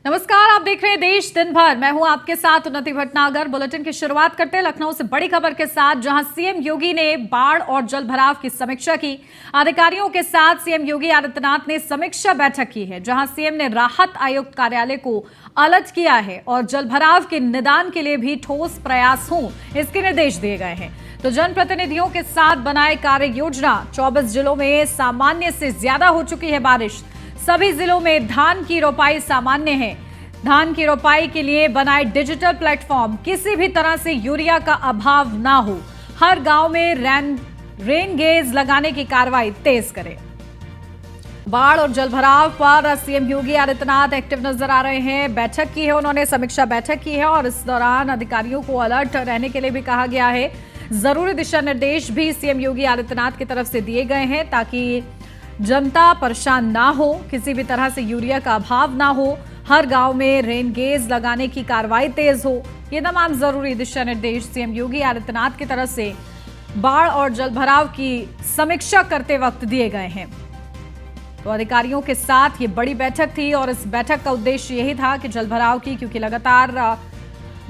नमस्कार, आप देख रहे हैं देश दिन भर। मैं हूं आपके साथ उन्नति भटनागर। बुलेटिन की शुरुआत करते हैं लखनऊ से बड़ी खबर के साथ, जहां सीएम योगी ने बाढ़ और जल भराव की समीक्षा की। अधिकारियों के साथ सीएम योगी आदित्यनाथ ने समीक्षा बैठक की है, जहां सीएम ने राहत आयुक्त कार्यालय को अलर्ट किया है और जल भराव के निदान के लिए भी ठोस प्रयास हों, इसके निर्देश दिए गए हैं। तो जनप्रतिनिधियों के साथ बनाए कार्य योजना। 24 जिलों में सामान्य से ज्यादा हो चुकी है बारिश। सभी जिलों में धान की रोपाई सामान्य है। धान की रोपाई के लिए बनाए डिजिटल प्लेटफॉर्म। किसी भी तरह से यूरिया का अभाव ना हो। हर गांव में रेन गेज लगाने की कार्रवाई तेज करें। बाढ़ और जलभराव पर सीएम योगी आदित्यनाथ एक्टिव नजर आ रहे हैं। बैठक की है उन्होंने, समीक्षा बैठक की है और इस दौरान अधिकारियों को अलर्ट रहने के लिए भी कहा गया है। जरूरी दिशा निर्देश भी सीएम योगी आदित्यनाथ की तरफ से दिए गए हैं ताकि जनता परेशान ना हो, किसी भी तरह से यूरिया का अभाव ना हो, हर गांव में रेन गेज लगाने की कार्रवाई तेज हो। ये तमाम जरूरी दिशा निर्देश सीएम योगी आदित्यनाथ की तरफ से बाढ़ और जलभराव की समीक्षा करते वक्त दिए गए हैं। तो अधिकारियों के साथ ये बड़ी बैठक थी और इस बैठक का उद्देश्य यही था कि जलभराव की, क्योंकि लगातार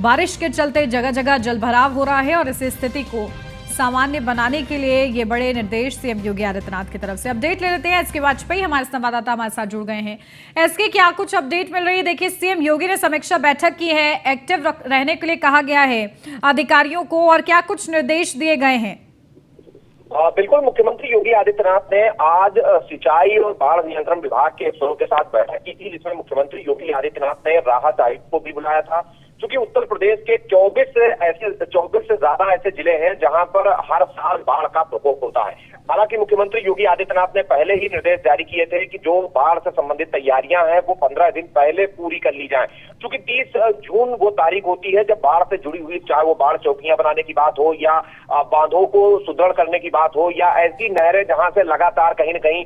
बारिश के चलते जगह जगह जलभराव हो रहा है और इस स्थिति को सामान्य बनाने के लिए ये बड़े निर्देश सीएम योगी आदित्यनाथ की तरफ से। अपडेट ले लेते हैं, एसके वाजपेयी हमारे संवाददाता हमारे साथ जुड़ गए हैं। एसके, क्या कुछ अपडेट मिल रही है? देखिए, सीएम योगी ने समीक्षा बैठक की है, एक्टिव रहने के लिए कहा गया है अधिकारियों को, और क्या कुछ निर्देश दिए गए हैं? बिल्कुल, मुख्यमंत्री योगी आदित्यनाथ ने आज सिंचाई और बाढ़ नियंत्रण विभाग के अफसरों के साथ बैठक की थी, जिसमें मुख्यमंत्री योगी आदित्यनाथ ने राहत आयुक्त को भी बुलाया था। क्योंकि उत्तर प्रदेश के 24 से ज्यादा ऐसे जिले हैं जहां पर हर साल बाढ़ का प्रकोप होता है। हालांकि मुख्यमंत्री योगी आदित्यनाथ ने पहले ही निर्देश जारी किए थे कि जो बाढ़ से संबंधित तैयारियां हैं वो 15 दिन पहले पूरी कर ली जाएं। क्योंकि 30 जून वो तारीख होती है जब बाढ़ से जुड़ी हुई, चाहे वो बाढ़ चौकियां बनाने की बात हो या बांधों को सुदृढ़ करने की बात हो या ऐसी नहरें जहां से लगातार कहीं न कहीं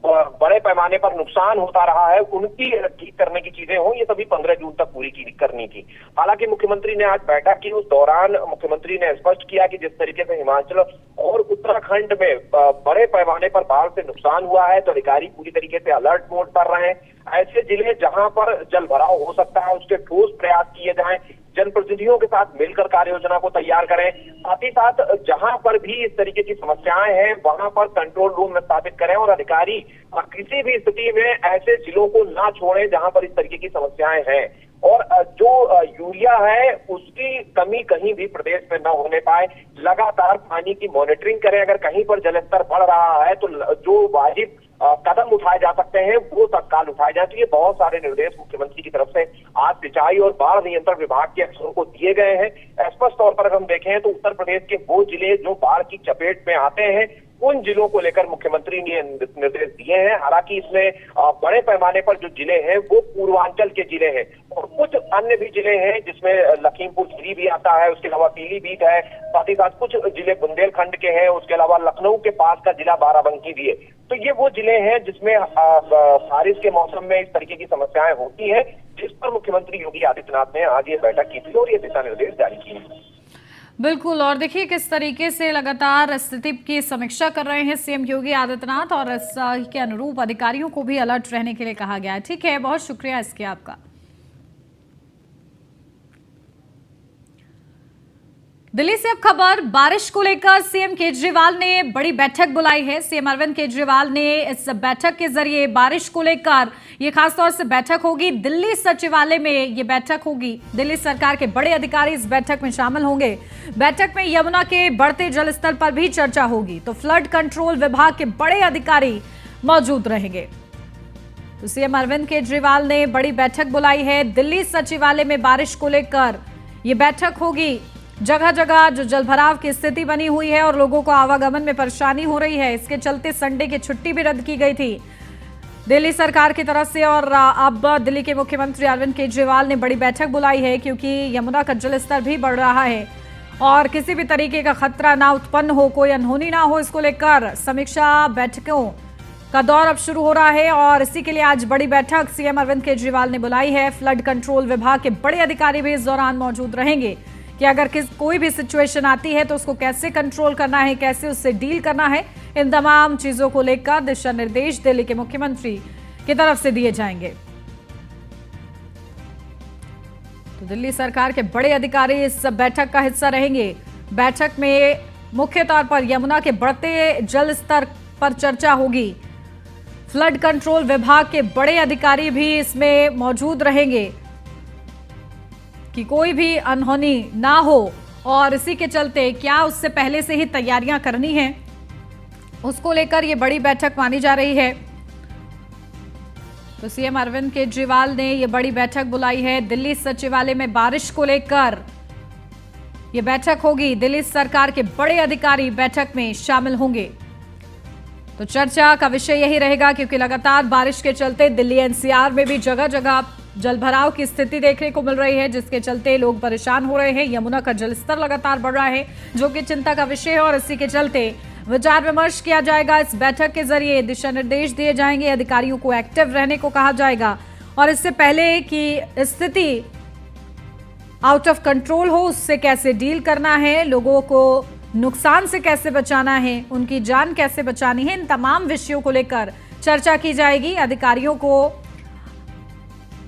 बड़े पैमाने पर नुकसान होता रहा है, उनकी ठीक करने की चीजें हो, ये सभी 15 जून तक पूरी करनी थी। हालांकि मुख्यमंत्री ने आज बैठक की, उस दौरान मुख्यमंत्री ने स्पष्ट किया कि जिस तरीके से हिमाचल और उत्तराखंड में बड़े पैमाने पर बाढ़ से नुकसान हुआ है, तो अधिकारी पूरी तरीके से अलर्ट मोड पर रहे हैं। ऐसे जिले जहां पर जल भराव हो सकता है उसके ठोस प्रयास किए जाएं, जनप्रतिनिधियों के साथ मिलकर कार्य योजना को तैयार करें। साथ ही साथ जहां पर भी इस तरीके की समस्याएं हैं वहां पर कंट्रोल रूम स्थापित करें और अधिकारी किसी भी स्थिति में ऐसे जिलों को ना छोड़ें जहां पर इस तरीके की समस्याएं हैं। और जो यूरिया है उसकी कमी कहीं भी प्रदेश में न होने पाए, लगातार पानी की मॉनिटरिंग करें। अगर कहीं पर जलस्तर बढ़ रहा है तो जो वाजिब कदम उठाए जा सकते हैं वो तत्काल उठाए जाए। तो ये बहुत सारे निर्देश मुख्यमंत्री की तरफ से आज सिंचाई और बाढ़ नियंत्रण विभाग के अफसरों को दिए गए हैं। स्पष्ट तौर पर अगर हम देखें तो उत्तर प्रदेश के वो जिले जो बाढ़ की चपेट में आते हैं, उन जिलों को लेकर मुख्यमंत्री ने निर्देश दिए हैं। हालांकि इसमें बड़े पैमाने पर जो जिले हैं वो पूर्वांचल के जिले हैं और कुछ अन्य भी जिले हैं जिसमें लखीमपुर खीरी भी आता है, उसके अलावा पीलीभीत है, साथ ही साथ कुछ जिले बुंदेलखंड के हैं, उसके अलावा लखनऊ के पास का जिला बाराबंकी भी है। तो ये वो जिले हैं जिसमें बारिश के मौसम में इस तरीके की समस्याएं होती है, जिस पर मुख्यमंत्री योगी आदित्यनाथ ने आज ये बैठक की थी और ये दिशा निर्देश जारी किए। बिल्कुल, और देखिए किस तरीके से लगातार स्थिति की समीक्षा कर रहे हैं सीएम योगी आदित्यनाथ और इसके अनुरूप अधिकारियों को भी अलर्ट रहने के लिए कहा गया है। ठीक है, बहुत शुक्रिया इसके आपका। दिल्ली से अब खबर, बारिश को लेकर सीएम केजरीवाल ने बड़ी बैठक बुलाई है। सीएम अरविंद केजरीवाल ने इस बैठक के जरिए बारिश को लेकर, ये खासतौर से बैठक होगी दिल्ली सचिवालय में, ये बैठक होगी। दिल्ली सरकार के बड़े अधिकारी इस बैठक में शामिल होंगे। बैठक में यमुना के बढ़ते जलस्तर पर भी चर्चा होगी, तो फ्लड कंट्रोल विभाग के बड़े अधिकारी मौजूद रहेंगे। तो सीएम अरविंद केजरीवाल ने बड़ी बैठक बुलाई है दिल्ली सचिवालय में। बारिश को लेकर ये बैठक होगी। जगह जगह जो जलभराव की स्थिति बनी हुई है और लोगों को आवागमन में परेशानी हो रही है, इसके चलते संडे की छुट्टी भी रद्द की गई थी दिल्ली सरकार की तरफ से। और अब दिल्ली के मुख्यमंत्री अरविंद केजरीवाल ने बड़ी बैठक बुलाई है क्योंकि यमुना का जलस्तर भी बढ़ रहा है और किसी भी तरीके का खतरा ना उत्पन्न हो, कोई अनहोनी ना हो, इसको लेकर समीक्षा बैठकों का दौर अब शुरू हो रहा है और इसी के लिए आज बड़ी बैठक सीएम अरविंद केजरीवाल ने बुलाई है। फ्लड कंट्रोल विभाग के बड़े अधिकारी भी इस दौरान मौजूद रहेंगे कि अगर कोई भी सिचुएशन आती है तो उसको कैसे कंट्रोल करना है, कैसे उससे डील करना है, इन तमाम चीजों को लेकर दिशा निर्देश दिल्ली के मुख्यमंत्री की तरफ से दिए जाएंगे। तो दिल्ली सरकार के बड़े अधिकारी इस बैठक का हिस्सा रहेंगे। बैठक में मुख्य तौर पर यमुना के बढ़ते जल स्तर पर चर्चा होगी। फ्लड कंट्रोल विभाग के बड़े अधिकारी भी इसमें मौजूद रहेंगे कि कोई भी अनहोनी ना हो, और इसी के चलते क्या उससे पहले से ही तैयारियां करनी है, उसको लेकर यह बड़ी बैठक मानी जा रही है। तो सीएम अरविंद केजरीवाल ने यह बड़ी बैठक बुलाई है। दिल्ली सचिवालय में बारिश को लेकर यह बैठक होगी। दिल्ली सरकार के बड़े अधिकारी बैठक में शामिल होंगे। तो चर्चा का विषय यही रहेगा, क्योंकि लगातार बारिश के चलते दिल्ली एनसीआर में भी जगह जगह जलभराव की स्थिति देखने को मिल रही है, जिसके चलते लोग परेशान हो रहे हैं। यमुना का जलस्तर लगातार बढ़ रहा है, जो कि चिंता का विषय है, और इसी के चलते विचार विमर्श किया जाएगा। इस बैठक के जरिए दिशा निर्देश दिए जाएंगे, अधिकारियों को एक्टिव रहने को कहा जाएगा, और इससे पहले कि स्थिति आउट ऑफ कंट्रोल हो, उससे कैसे डील करना है, लोगों को नुकसान से कैसे बचाना है, उनकी जान कैसे बचानी है, इन तमाम विषयों को लेकर चर्चा की जाएगी। अधिकारियों को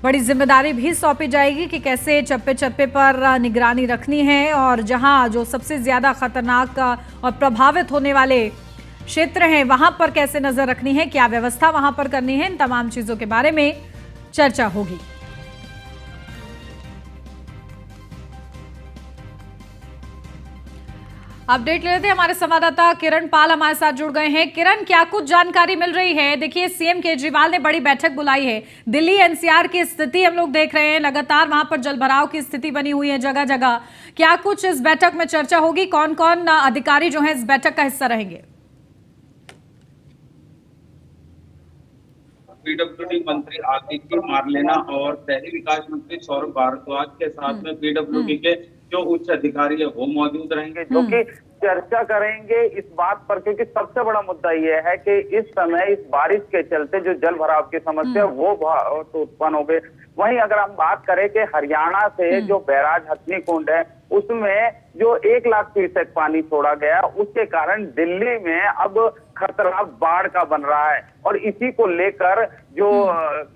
बड़ी जिम्मेदारी भी सौंपी जाएगी कि कैसे चप्पे चप्पे पर निगरानी रखनी है, और जहां जो सबसे ज्यादा खतरनाक और प्रभावित होने वाले क्षेत्र हैं वहां पर कैसे नजर रखनी है, क्या व्यवस्था वहां पर करनी है, इन तमाम चीजों के बारे में चर्चा होगी। अपडेट ले लेते हैं, हमारे संवाददाता किरण पाल हमारे साथ जुड़ गए हैं। किरण, क्या कुछ जानकारी मिल रही है? देखिए, सीएम केजरीवाल ने बड़ी बैठक बुलाई है। दिल्ली एनसीआर की स्थिति हम लोग देख रहे हैं, लगातार वहां पर जलभराव की स्थिति बनी हुई है जगह जगह। क्या कुछ इस बैठक में चर्चा होगी? कौन कौन अधिकारी जो है इस बैठक का हिस्सा रहेंगे? पीडब्ल्यूडी मंत्री आदित्य मारलेना और शहरी विकास मंत्री सौरभ भारद्वाज के साथ में पीडब्ल्यूडी के जो उच्च अधिकारी है वो मौजूद रहेंगे, जो कि चर्चा करेंगे इस बात पर, क्योंकि सबसे बड़ा मुद्दा ये है कि इस समय इस बारिश के चलते जो जल भराव की समस्या वो बहुत उत्पन्न हो गई। वहीं अगर हम बात करें कि हरियाणा से जो बैराज हथनी कुंड है उसमें जो 1 लाख क्यूसेक पानी छोड़ा गया, उसके कारण दिल्ली में अब खतरा बाढ़ का बन रहा है, और इसी को लेकर जो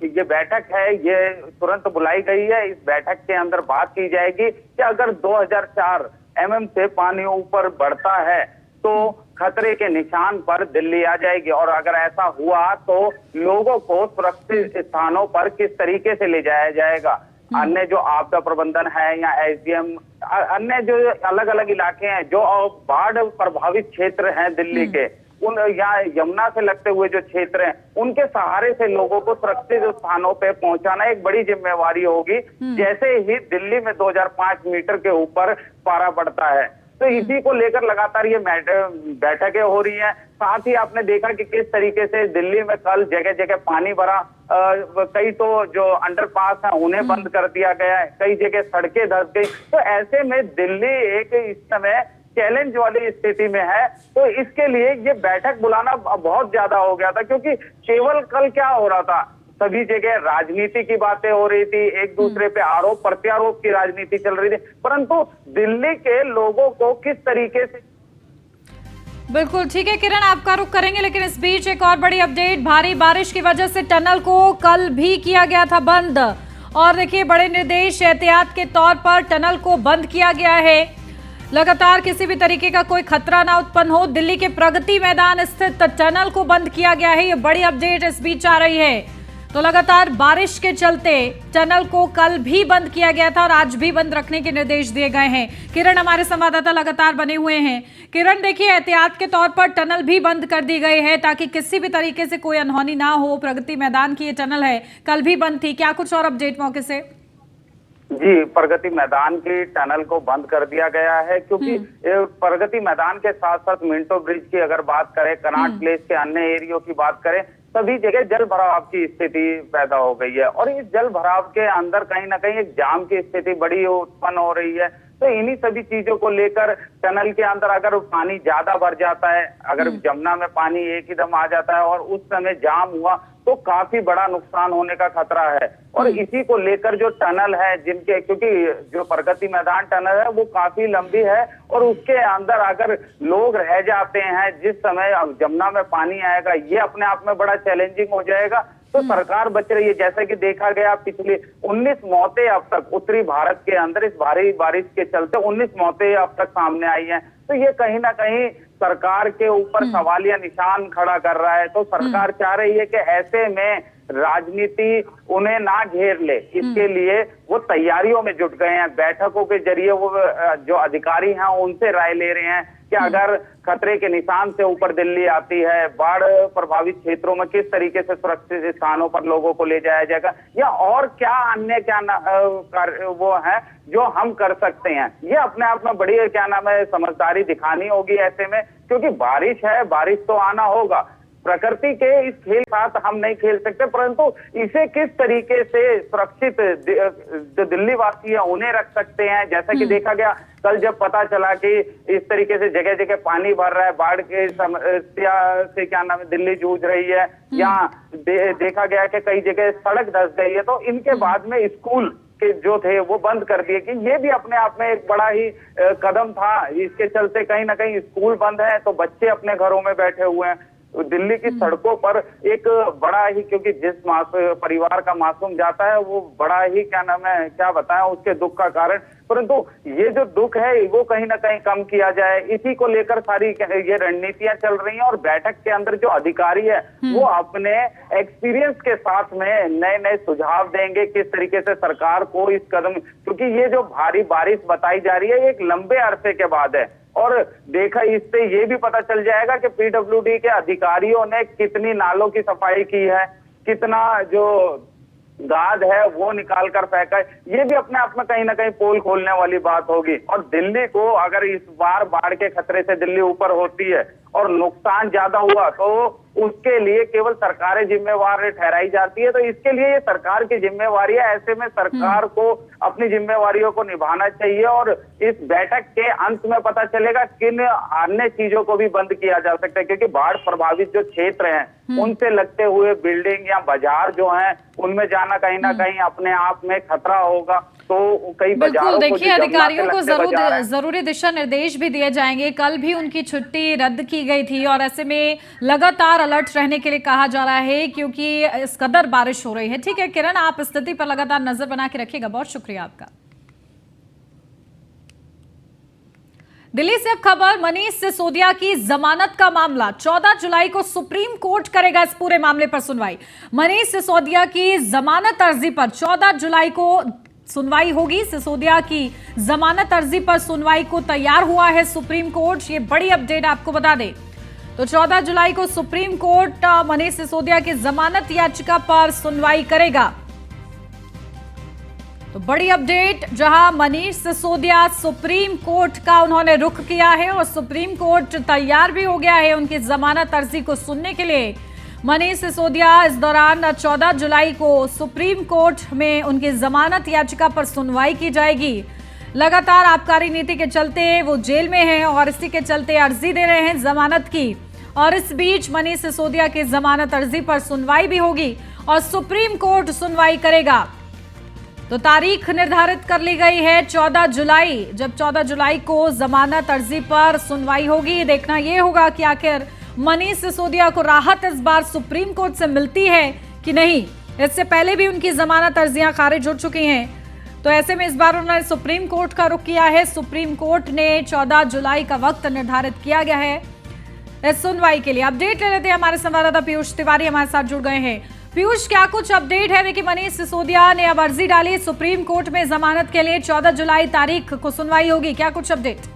ये बैठक है ये तुरंत बुलाई गई है। इस बैठक के अंदर बात की जाएगी कि अगर 2004 mm से पानी ऊपर बढ़ता है तो खतरे के निशान पर दिल्ली आ जाएगी, और अगर ऐसा हुआ तो लोगों को सुरक्षित स्थानों पर किस तरीके से ले जाया जाएगा। अन्य जो आपदा प्रबंधन है या एसडीएम, अन्य जो अलग अलग इलाके हैं जो बाढ़ प्रभावित क्षेत्र हैं दिल्ली के, उन या यमुना से लगते हुए जो क्षेत्र हैं, उनके सहारे से लोगों को सुरक्षित स्थानों पे पहुंचाना एक बड़ी जिम्मेवारी होगी। जैसे ही दिल्ली में 2005 मीटर के ऊपर पारा बढ़ता है, तो इसी को लेकर लगातार ये बैठकें हो रही हैं। साथ ही आपने देखा कि किस तरीके से दिल्ली में कल जगह जगह पानी भरा, कई तो जो अंडरपास है उन्हें बंद कर दिया गया है, कई जगह सड़कें धंस गई। तो ऐसे में दिल्ली एक इस समय चैलेंज वाली स्थिति में है, तो इसके लिए ये बैठक बुलाना बहुत ज्यादा हो गया था, क्योंकि केवल कल क्या हो रहा था, सभी जगह राजनीति की बातें हो रही थी, एक दूसरे पे आरोप प्रत्यारोप की राजनीति चल रही थी, परंतु दिल्ली के लोगों को किस तरीके से। बिल्कुल ठीक है किरण, आपका रुख करेंगे, लेकिन इस बीच एक और बड़ी अपडेट। भारी बारिश की वजह से टनल को कल भी किया गया था बंद, और देखिए बड़े निर्देश एहतियात के तौर पर टनल को बंद किया गया है। लगातार किसी भी तरीके का कोई खतरा ना उत्पन्न हो, दिल्ली के प्रगति मैदान स्थित टनल को बंद किया गया है। ये बड़ी अपडेट इस बीच आ रही है। तो लगातार बारिश के चलते टनल को कल भी बंद किया गया था और आज भी बंद रखने के निर्देश दिए गए हैं। किरण, हमारे संवाददाता लगातार बने हुए हैं। किरण, देखिए एहतियात के तौर पर टनल भी बंद कर दी गई है ताकि किसी भी तरीके से कोई अनहोनी ना हो। प्रगति मैदान की ये टनल है, कल भी बंद थी, क्या कुछ और अपडेट मौके से? जी, प्रगति मैदान की टनल को बंद कर दिया गया है, क्योंकि प्रगति मैदान के साथ साथ मिंटो ब्रिज की अगर बात करें, कनॉट प्लेस के अन्य एरियो की बात करें, सभी जगह जल भराव की स्थिति पैदा हो गई है, और इस जल भराव के अंदर कहीं ना कहीं एक जाम की स्थिति बड़ी उत्पन्न हो रही है। तो इन्हीं सभी चीजों को लेकर टनल के अंदर अगर पानी ज्यादा भर जाता है, अगर जमुना में पानी एक ही दम आ जाता है और उस समय जाम हुआ, तो काफी बड़ा नुकसान होने का खतरा है। और इसी को लेकर जो टनल है, जिनके, क्योंकि जो प्रगति मैदान टनल है वो काफी लंबी है, और उसके अंदर अगर लोग रह जाते हैं जिस समय जमुना में पानी आएगा, ये अपने आप में बड़ा चैलेंजिंग हो जाएगा। तो सरकार बच रही है। जैसा कि देखा गया पिछले 19 मौतें अब तक उत्तरी भारत के अंदर इस भारी बारिश के चलते 19 मौतें अब तक सामने आई हैं। तो ये कहीं ना कहीं सरकार के ऊपर सवालिया निशान खड़ा कर रहा है। तो सरकार चाह रही है कि ऐसे में राजनीति उन्हें ना घेर ले, इसके लिए वो तैयारियों में जुट गए हैं। बैठकों के जरिए वो जो अधिकारी हैं उनसे राय ले रहे हैं कि अगर खतरे के निशान से ऊपर दिल्ली आती है, बाढ़ प्रभावित क्षेत्रों में किस तरीके से सुरक्षित स्थानों पर लोगों को ले जाया जाएगा, या और क्या अन्य वो है जो हम कर सकते हैं। ये अपने आप में बड़ी समझदारी दिखानी होगी ऐसे में, क्योंकि बारिश है, बारिश तो आना होगा। प्रकृति के इस खेल के साथ हम नहीं खेल सकते, परंतु इसे किस तरीके से सुरक्षित जो दिल्ली वासी है उन्हें रख सकते हैं। जैसा कि देखा गया कल जब पता चला कि इस तरीके से जगह जगह पानी भर रहा है, बाढ़ के समस्या से दिल्ली जूझ रही है, यहाँ देखा गया कि कई जगह सड़क धंस गई है, तो इनके बाद में स्कूल के जो थे वो बंद कर दिए। कि ये भी अपने आप में एक बड़ा ही कदम था। इसके चलते कहीं ना कहीं स्कूल बंद है तो बच्चे अपने घरों में बैठे हुए हैं। दिल्ली की सड़कों पर एक बड़ा ही, क्योंकि जिस परिवार का मासूम जाता है वो बड़ा ही क्या बताएं उसके दुख का कारण, परंतु ये जो दुख है वो कहीं ना कहीं कम किया जाए, इसी को लेकर सारी ये रणनीतियां चल रही हैं। और बैठक के अंदर जो अधिकारी है वो अपने एक्सपीरियंस के साथ में नए नए सुझाव देंगे किस तरीके से सरकार को इस कदम, क्योंकि ये जो भारी बारिश बताई जा रही है एक लंबे अरसे के बाद है। और देखा इससे ये भी पता चल जाएगा कि पीडब्ल्यूडी के अधिकारियों ने कितनी नालों की सफाई की है, कितना जो गाद है वो निकाल कर फेंका है। ये भी अपने आप में कहीं ना कहीं पोल खोलने वाली बात होगी। और दिल्ली को अगर इस बार बाढ़ के खतरे से दिल्ली ऊपर होती है और नुकसान ज्यादा हुआ तो उसके लिए केवल सरकारें जिम्मेवार ठहराई जाती है। तो इसके लिए ये सरकार की जिम्मेवारी है। ऐसे में सरकार को अपनी जिम्मेवारियों को निभाना चाहिए और इस बैठक के अंत में पता चलेगा किन अन्य चीजों को भी बंद किया जा सकता है, क्योंकि बाढ़ प्रभावित जो क्षेत्र हैं उनसे लगते हुए बिल्डिंग या बाजार जो हैं उनमें जाना कहीं ना कहीं अपने आप में खतरा होगा। तो कई बिल्कुल, देखिए अधिकारियों को जरूरी दिशा निर्देश भी दिए जाएंगे। कल भी उनकी छुट्टी रद्द की गई थी और ऐसे में लगातार अलर्ट रहने के लिए कहा जा रहा है क्योंकि इस कदर बारिश हो रही है। ठीक है किरण, आप स्थिति पर लगातार नजर बना के रखिएगा। बहुत शुक्रिया आपका। दिल्ली से अब खबर, मनीष सिसोदिया की जमानत का मामला 14 जुलाई को सुप्रीम कोर्ट करेगा इस पूरे मामले पर सुनवाई। मनीष सिसोदिया की जमानत अर्जी पर 14 जुलाई को सुनवाई होगी। सिसोदिया की जमानत अर्जी पर सुनवाई को तैयार हुआ है सुप्रीम कोर्ट। ये बड़ी अपडेट आपको बता दें तो 14 जुलाई को सुप्रीम कोर्ट मनीष सिसोदिया की जमानत याचिका पर सुनवाई करेगा। तो बड़ी अपडेट, जहां मनीष सिसोदिया सुप्रीम कोर्ट का उन्होंने रुख किया है और सुप्रीम कोर्ट तैयार भी हो गया है उनकी जमानत अर्जी को सुनने के लिए। मनीष सिसोदिया इस दौरान 14 जुलाई को सुप्रीम कोर्ट में उनकी जमानत याचिका पर सुनवाई की जाएगी। लगातार आबकारी नीति के चलते वो जेल में हैं और इसी के चलते अर्जी दे रहे हैं जमानत की। और इस बीच मनीष सिसोदिया की जमानत अर्जी पर सुनवाई भी होगी और सुप्रीम कोर्ट सुनवाई करेगा। तो तारीख निर्धारित कर ली गई है 14 जुलाई, जब 14 जुलाई को जमानत अर्जी पर सुनवाई होगी। देखना यह होगा कि आखिर मनीष सिसोदिया को राहत इस बार सुप्रीम कोर्ट से मिलती है कि नहीं। इससे पहले भी उनकी जमानत अर्जियां खारिज हो चुकी हैं, तो ऐसे में इस बार उन्होंने सुप्रीम कोर्ट का रुख किया है। सुप्रीम कोर्ट ने 14 जुलाई का वक्त निर्धारित किया गया है इस सुनवाई के लिए। अपडेट ले लेते हैं, हमारे संवाददाता पीयूष तिवारी हमारे साथ जुड़ गए हैं। पीयूष, क्या कुछ अपडेट है? देखिए मनीष सिसोदिया ने अब अर्जी डाली सुप्रीम कोर्ट में जमानत के लिए, 14 जुलाई तारीख को सुनवाई होगी, क्या कुछ अपडेट?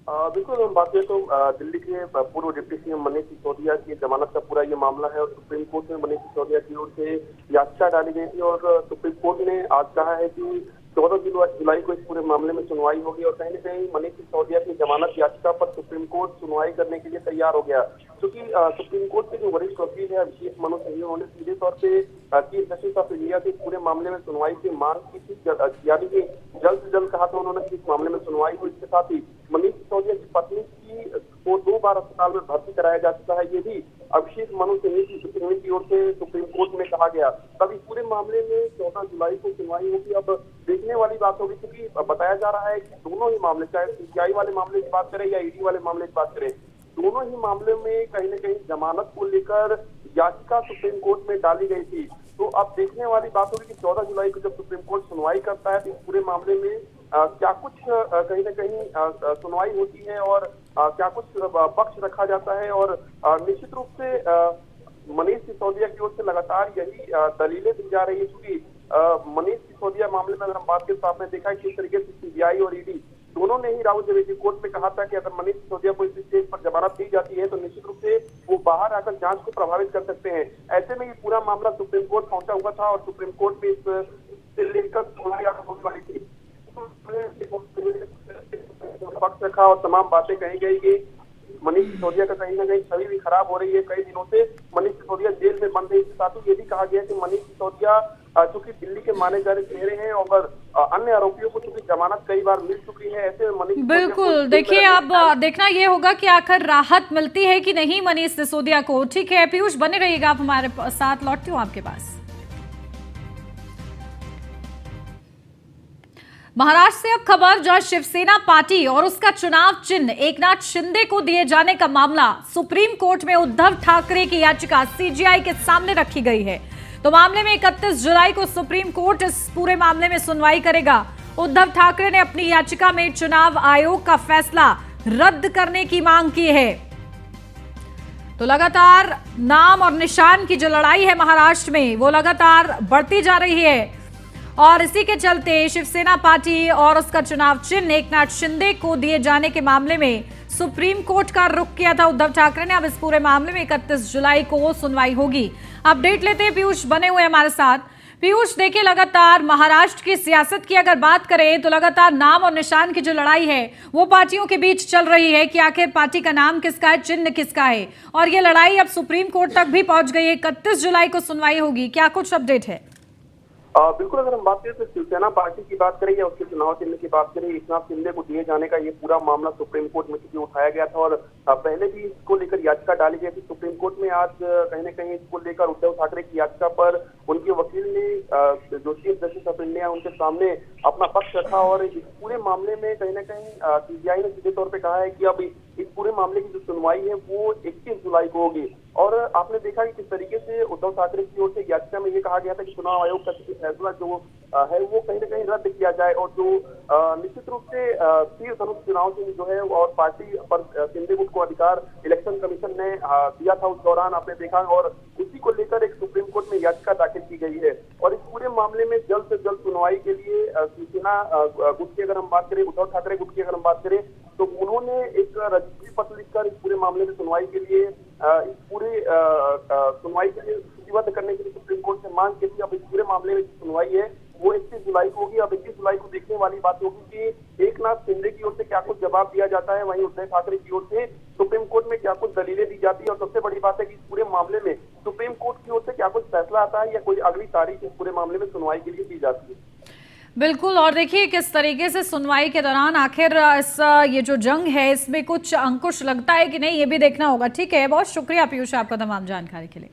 बिल्कुल, हम बात करें तो दिल्ली के पूर्व डिप्टी सीएम मनीष सिसोदिया की जमानत का पूरा ये मामला है और सुप्रीम कोर्ट में मनीष सिसोदिया की ओर से याचिका डाली गई थी और सुप्रीम कोर्ट ने आज कहा है कि 14 जुलाई को इस पूरे मामले में सुनवाई होगी और कहीं न कहीं मनीष सिसोदिया की जमानत याचिका पर सुप्रीम कोर्ट सुनवाई करने के लिए तैयार हो गया, क्योंकि सुप्रीम कोर्ट के जो वरिष्ठ वकील है अभिषेक मनु सिंघवी, उन्होंने सीधे तौर पे चीफ जस्टिस ऑफ इंडिया के पूरे मामले में सुनवाई की मांग की थी, यानी कि जल्द से जल्द कहा था उन्होंने कि इस मामले में सुनवाई हो। इसके साथ ही मनीष सिसोदिया की पत्नी को 2 बार अस्पताल में भर्ती कराया जा चुका है, ये भी अभिषेक मनु सिंघवी की ओर से सुप्रीम कोर्ट में कहा गया। तब इस पूरे मामले में 14 जुलाई को सुनवाई होगी। अब देखने वाली बात होगी, क्योंकि बताया जा रहा है कि दोनों ही मामले, चाहे सीबीआई वाले मामले की बात करें या ईडी वाले मामले की बात करें, दोनों ही मामले में कहीं न कहीं जमानत को लेकर याचिका सुप्रीम कोर्ट में डाली गई थी। तो अब देखने वाली बात होगी कि 14 जुलाई को जब सुप्रीम कोर्ट सुनवाई करता है तो इस पूरे मामले में क्या कुछ कहीं ना कहीं सुनवाई होती है और क्या कुछ पक्ष रखा जाता है। और निश्चित रूप से मनीष सिसोदिया की ओर से लगातार यही दलीलें दी जा रही है, क्योंकि मनीष सिसोदिया मामले में अगर हम बात करें तो आपने देखा है किस तरीके से सीबीआई और ईडी दोनों ने ही राहुल द्विवेदी कोर्ट में कहा था कि अगर मनीष सिसोदिया को इस स्टेज पर जमानत दी जाती है तो निश्चित रूप से वो बाहर आकर जांच को प्रभावित कर सकते हैं। ऐसे में ये पूरा मामला सुप्रीम कोर्ट पहुंचा हुआ था और सुप्रीम कोर्ट में इस लेकर सुनवाई होने वाली थी। पक्ष रखा और तमाम बातें कही गई कि मनीष सिसोदिया का कहीं ना कहीं छवि भी खराब हो रही है। कई दिनों से मनीष सिसोदिया जेल में बंद है। इसके साथ ही ये भी कहा गया कि मनीष सिसोदिया चूंकि दिल्ली के माने जाने चेहरे हैं और अन्य आरोपियों को चूंकि जमानत कई बार मिल चुकी है, ऐसे में मनीष बिल्कुल देखिए अब देखना ये होगा कि आखिर राहत मिलती है कि नहीं मनीष सिसोदिया को। ठीक है पीयूष, बने रहिएगा आप हमारे साथ, लौटती हूँ आपके पास। महाराष्ट्र से अब खबर, जहां शिवसेना पार्टी और उसका चुनाव चिन्ह एकनाथ शिंदे को दिए जाने का मामला सुप्रीम कोर्ट में उद्धव ठाकरे की याचिका सीजीआई के सामने रखी गई है। तो मामले में 31 जुलाई को सुप्रीम कोर्ट इस पूरे मामले में सुनवाई करेगा। उद्धव ठाकरे ने अपनी याचिका में चुनाव आयोग का फैसला रद्द करने की मांग की है। तो लगातार नाम और निशान की जो लड़ाई है महाराष्ट्र में वो लगातार बढ़ती जा रही है और इसी के चलते शिवसेना पार्टी और उसका चुनाव चिन्ह एकनाथ शिंदे को दिए जाने के मामले में सुप्रीम कोर्ट का रुख किया था उद्धव ठाकरे ने। अब इस पूरे मामले में 31 जुलाई को सुनवाई होगी। अपडेट लेते हैं, पीयूष बने हुए हमारे साथ। पीयूष देखिए लगातार महाराष्ट्र की सियासत की अगर बात करें तो लगातार नाम और निशान की जो लड़ाई है वो पार्टियों के बीच चल रही है कि आखिर पार्टी का नाम किसका है, चिन्ह किसका है, और ये लड़ाई अब सुप्रीम कोर्ट तक भी पहुंच गई है। 31 जुलाई को सुनवाई होगी, क्या कुछ अपडेट है? बिल्कुल, अगर हम बात करें तो शिवसेना पार्टी की बात करें या उसके चुनाव चिन्ह की बात करें, एकनाथ शिंदे को दिए जाने का ये पूरा मामला सुप्रीम कोर्ट में चूंकि उठाया गया था और पहले भी इसको लेकर याचिका डाली गई थी सुप्रीम कोर्ट में। आज कहीं न कहीं इसको लेकर उद्धव ठाकरे की याचिका पर उनके वकील ने जो चीफ जस्टिस ऑफ इंडिया उनके सामने अपना पक्ष रखा और इस पूरे मामले में कहीं न कहीं सीबीआई ने सीधे तौर पर कहा है कि अब इस पूरे मामले की जो सुनवाई है वो 21 जुलाई को होगी। और आपने देखा कि किस तरीके से उद्धव ठाकरे की ओर से याचिका में ये कहा गया था कि चुनाव आयोग का फैसला जो है वो कहीं न कहीं रद्द किया जाए और जो निश्चित रूप से तीर धनुष चुनाव चिन्ह जो है और पार्टी पर शिंदे को अधिकार इलेक्शन कमीशन ने दिया था उस दौरान आपने देखा, और उसी को लेकर एक सुप्रीम कोर्ट में याचिका दाखिल की गई है। और इस पूरे मामले में जल्द से जल्द सुनवाई के लिए शिवसेना गुट की अगर हम बात करें, उद्धव ठाकरे गुट की अगर हम बात करें तो उन्होंने एक रजिस्ट्री पत्र लिखकर इस पूरे मामले में सुनवाई के लिए इस पूरे सुनवाई के लिए सूचीबद्ध करने के लिए सुप्रीम कोर्ट से मांग की थी। अब इस पूरे मामले में जो सुनवाई है वो 21 जुलाई को होगी। अब 21 जुलाई को देखने वाली बात होगी कि एकनाथ शिंदे की ओर से क्या कुछ जवाब दिया जाता है, वहीं उद्धव ठाकरे की ओर से सुप्रीम कोर्ट में क्या कुछ दलीलें दी जाती है और सबसे बड़ी बात है कि इस पूरे मामले में सुप्रीम कोर्ट की ओर से क्या कुछ फैसला आता है या कोई अगली तारीख इस पूरे मामले में सुनवाई के लिए दी जाती है। बिल्कुल, और देखिए किस तरीके से सुनवाई के दौरान आखिर ये जो जंग है इसमें कुछ अंकुश लगता है कि नहीं, ये भी देखना होगा। ठीक है, बहुत शुक्रिया पीयूष आपका तमाम जानकारी के लिए।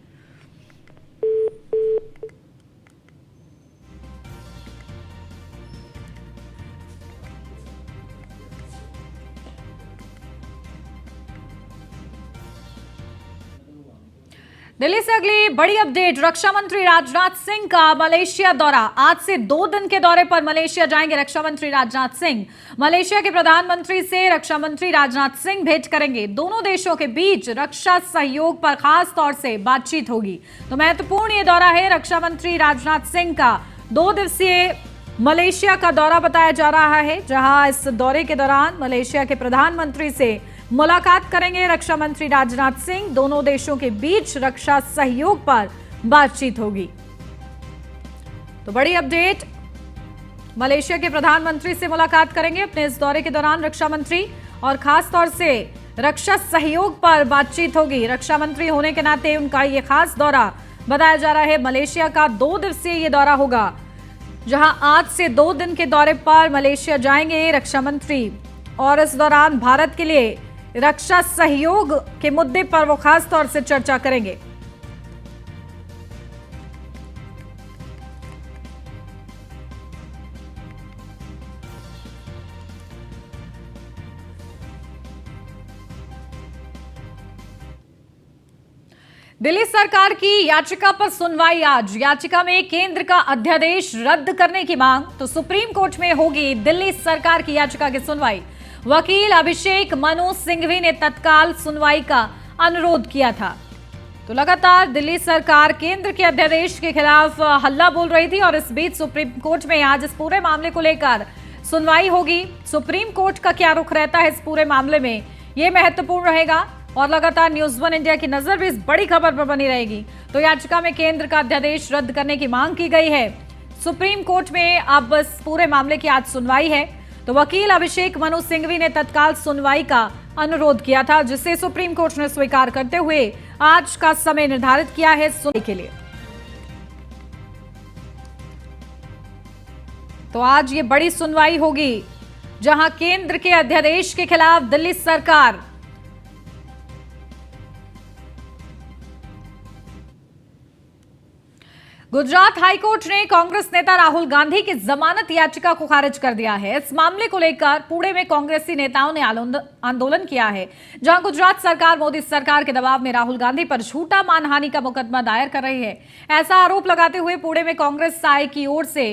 दिल्ली से अगली बड़ी अपडेट, रक्षा मंत्री राजनाथ सिंह का मलेशिया दौरा। आज से 2 दिन के दौरे पर मलेशिया जाएंगे रक्षा मंत्री राजनाथ सिंह। मलेशिया के प्रधानमंत्री से रक्षा मंत्री राजनाथ सिंह भेंट करेंगे। दोनों देशों के बीच रक्षा सहयोग पर खास तौर से बातचीत होगी। तो महत्वपूर्ण ये दौरा है रक्षा मंत्री राजनाथ सिंह का। 2 दिवसीय मलेशिया का दौरा बताया जा रहा है, जहां इस दौरे के दौरान मलेशिया के प्रधानमंत्री से मुलाकात करेंगे रक्षा मंत्री राजनाथ सिंह। दोनों देशों के बीच रक्षा सहयोग पर बातचीत होगी। तो बड़ी अपडेट, मलेशिया के प्रधानमंत्री से मुलाकात करेंगे अपने इस दौरे के दौरान रक्षा मंत्री, और खास तौर से रक्षा सहयोग पर बातचीत होगी। रक्षा मंत्री होने के नाते उनका ये खास दौरा बताया जा रहा है। मलेशिया का 2 दिवसीय ये दौरा होगा, जहां आज से 2 दिन के दौरे पर मलेशिया जाएंगे रक्षा मंत्री, और इस दौरान भारत के लिए रक्षा सहयोग के मुद्दे पर वो खास तौर से चर्चा करेंगे। दिल्ली सरकार की याचिका पर सुनवाई आज। याचिका में केंद्र का अध्यादेश रद्द करने की मांग, तो सुप्रीम कोर्ट में होगी दिल्ली सरकार की याचिका की सुनवाई। वकील अभिषेक मनु सिंघवी ने तत्काल सुनवाई का अनुरोध किया था। तो लगातार दिल्ली सरकार केंद्र के अध्यादेश के खिलाफ हल्ला बोल रही थी और इस बीच सुप्रीम कोर्ट में आज इस पूरे मामले को लेकर सुनवाई होगी। सुप्रीम कोर्ट का क्या रुख रहता है इस पूरे मामले में, यह महत्वपूर्ण रहेगा और लगातार न्यूज़ 1 इंडिया की नजर भी इस बड़ी खबर पर बनी रहेगी। तो याचिका में केंद्र का अध्यादेश रद्द करने की मांग की गई है। सुप्रीम कोर्ट में अब इस पूरे मामले की आज सुनवाई है। तो वकील अभिषेक मनु सिंघवी ने तत्काल सुनवाई का अनुरोध किया था, जिसे सुप्रीम कोर्ट ने स्वीकार करते हुए आज का समय निर्धारित किया है सुनवाई के लिए। तो आज ये बड़ी सुनवाई होगी जहां केंद्र के अध्यादेश के खिलाफ दिल्ली सरकार गुजरात हाईकोर्ट ने कांग्रेस नेता राहुल गांधी की जमानत याचिका को खारिज कर दिया है। इस मामले को लेकर पुणे में कांग्रेसी नेताओं ने आंदोलन किया है, जहां गुजरात सरकार मोदी सरकार के दबाव में राहुल गांधी पर झूठा मानहानि का मुकदमा दायर कर रही है। ऐसा आरोप लगाते हुए पुणे में कांग्रेस साई की ओर से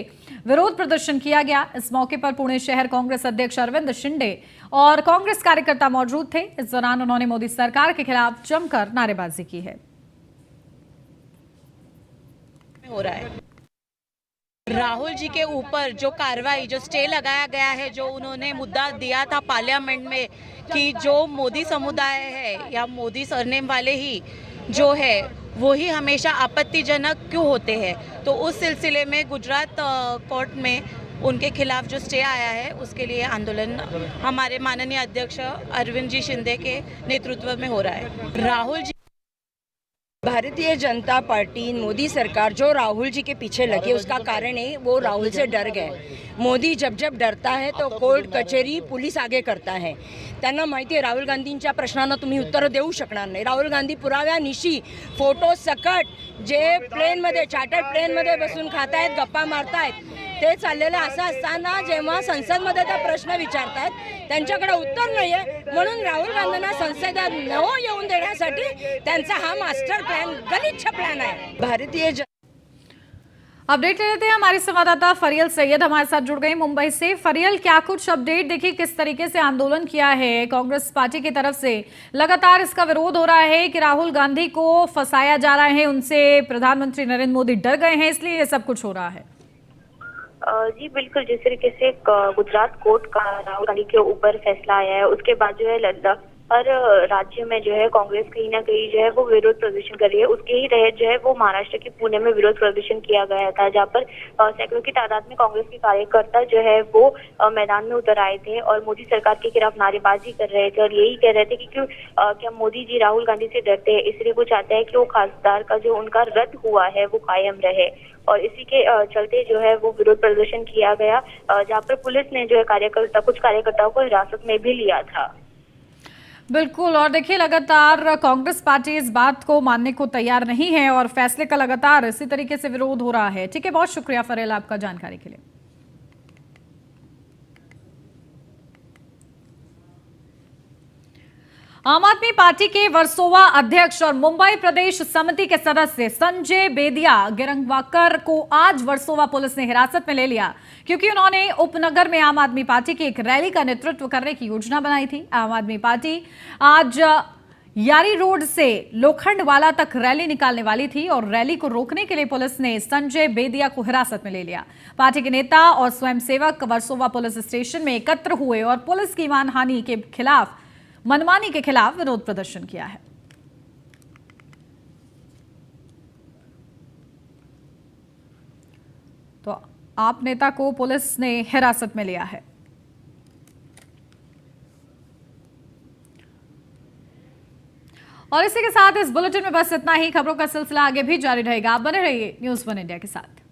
विरोध प्रदर्शन किया गया। इस मौके पर पुणे शहर कांग्रेस अध्यक्ष अरविंद शिंदे और कांग्रेस कार्यकर्ता मौजूद थे। इस दौरान उन्होंने मोदी सरकार के खिलाफ जमकर नारेबाजी की है। हो रहा है राहुल जी के ऊपर जो कार्रवाई, जो स्टे लगाया गया है, जो उन्होंने मुद्दा दिया था पार्लियामेंट में कि जो मोदी समुदाय है या मोदी सरनेम वाले ही जो है वो ही हमेशा आपत्तिजनक क्यों होते हैं, तो उस सिलसिले में गुजरात कोर्ट में उनके खिलाफ जो स्टे आया है उसके लिए आंदोलन हमारे माननीय अध्यक्ष अरविंद जी शिंदे के नेतृत्व में हो रहा है। राहुल जी, भारतीय जनता पार्टी, मोदी सरकार जो राहुल जी के पीछे लगी उसका कारण है वो राहुल से डर गए। मोदी जब जब डरता है तो कोर्ट कचेरी पोलीस आगे करता है। त्यांना माहिती आहे राहुल गांधींच्या प्रश्नांना तुम्ही उत्तर देऊ शकणार नाही। राहुल गांधी पुराव्यानिशी फोटो सकट जे प्लेनमध्ये, चार्टर्ड प्लेनमध्ये बसून खातायत, गप्पा मारतायत, ते चाललेलं असं असताना जेव्हा संसदमध्ये त्या प्रश्न विचारतात त्यांच्याकडे उत्तर नाही आहे, म्हणून राहुल गांधींना संसदेत न येऊन देण्यासाठी त्यांचा हा मास्टर प्लान, गलिच्छ प्लान आहे। भारतीय अपडेट ले लेते हैं, हमारे संवाददाता फरियल सैयद हमारे साथ जुड़ गए मुंबई से। फरियल, क्या कुछ अपडेट देखिए, किस तरीके से आंदोलन किया है कांग्रेस पार्टी की तरफ से? लगातार इसका विरोध हो रहा है कि राहुल गांधी को फंसाया जा रहा है, उनसे प्रधानमंत्री नरेंद्र मोदी डर गए हैं, इसलिए ये सब कुछ हो रहा है। जी बिल्कुल, जिस तरीके से गुजरात कोर्ट का राहुल गांधी के ऊपर फैसला आया है उसके बाद जो है हर राज्य में जो है कांग्रेस कहीं ना कहीं जो है वो विरोध प्रदर्शन कर रही है। उसके ही तहत जो है वो महाराष्ट्र के पुणे में विरोध प्रदर्शन किया गया था, जहाँ पर सैकड़ों की तादाद में कांग्रेस के कार्यकर्ता जो है वो मैदान में उतर आए थे और मोदी सरकार के खिलाफ नारेबाजी कर रहे थे और यही कह रहे थे कि क्या मोदी जी राहुल गांधी से डरते हैं, इसलिए वो चाहते हैं कि वो खासदार का जो उनका रद्द हुआ है वो कायम रहे। और इसी के चलते जो है वो विरोध प्रदर्शन किया गया, जहाँ पर पुलिस ने जो है कुछ कार्यकर्ताओं को हिरासत में भी लिया था। बिल्कुल, और देखिए लगातार कांग्रेस पार्टी इस बात को मानने को तैयार नहीं है और फैसले का लगातार इसी तरीके से विरोध हो रहा है। ठीक है, बहुत शुक्रिया फरेल आपका जानकारी के लिए। आम आदमी पार्टी के वर्सोवा अध्यक्ष और मुंबई प्रदेश समिति के सदस्य संजय बेदिया गिरंगवाकर को आज वर्सोवा पुलिस ने हिरासत में ले लिया, क्योंकि उन्होंने उपनगर में आम आदमी पार्टी की एक रैली का नेतृत्व करने की योजना बनाई थी। आम आदमी पार्टी आज यारी रोड से लोखंडवाला तक रैली निकालने वाली थी और रैली को रोकने के लिए पुलिस ने संजय बेदिया को हिरासत में ले लिया। पार्टी के नेता और स्वयंसेवक वर्सोवा पुलिस स्टेशन में एकत्र हुए और पुलिस की मानहानि के खिलाफ, मनमानी के खिलाफ विरोध प्रदर्शन किया है। तो आप नेता को पुलिस ने हिरासत में लिया है। और इसी के साथ इस बुलेटिन में बस इतना ही। खबरों का सिलसिला आगे भी जारी रहेगा। आप बने रहिए न्यूज़ 1 इंडिया के साथ।